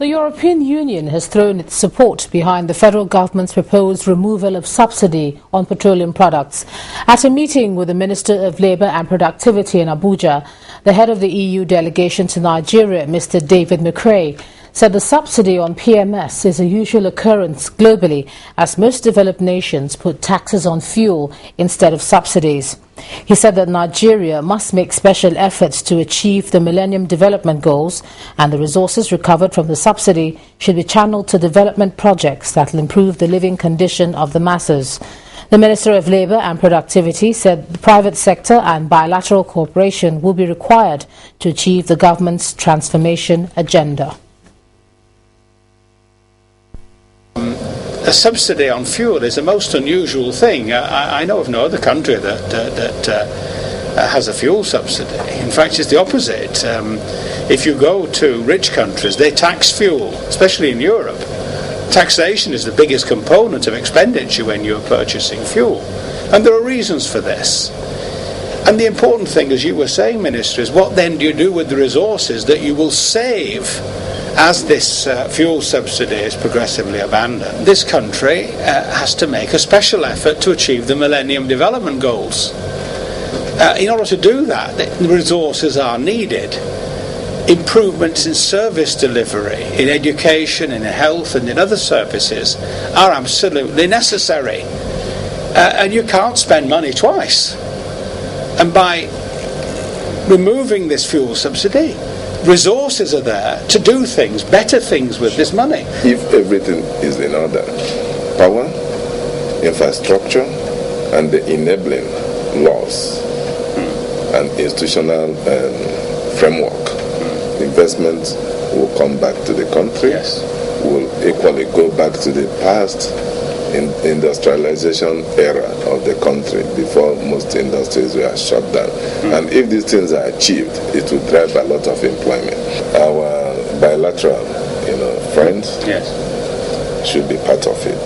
The European Union has thrown its support behind the federal government's proposed removal of subsidy on petroleum products. At a meeting with the Minister of Labour and Productivity in Abuja, the head of the EU delegation to Nigeria, Mr. David McRae, said the subsidy on PMS is a usual occurrence globally as most developed nations put taxes on fuel instead of subsidies. He said that Nigeria must make special efforts to achieve the Millennium Development Goals, and the resources recovered from the subsidy should be channeled to development projects that will improve the living condition of the masses. The Minister of Labour and Productivity said the private sector and bilateral cooperation will be required to achieve the government's transformation agenda. A subsidy on fuel is a most unusual thing. I know of no other country that has a fuel subsidy. In fact, it's the opposite. If you go to rich countries, they tax fuel, especially in Europe. Taxation is the biggest component of expenditure when you're purchasing fuel. And there are reasons for this. And the important thing, as you were saying, Minister, is what then do you do with the resources that you will save as this fuel subsidy is progressively abandoned? This country has to make a special effort to achieve the Millennium Development Goals. In order to do that, the resources are needed. Improvements in service delivery, in education, in health and in other services are absolutely necessary. And you can't spend money twice. And by removing this fuel subsidy, resources are there to do things, better things with this money. If everything is in order, power, infrastructure, and the enabling laws and institutional framework, investments will come back to the country, yes. Will equally go back to the past industrialization era of the country before most industries were shut down. And if these things are achieved, it will drive a lot of employment. Our bilateral, friends, yes, should be part of it.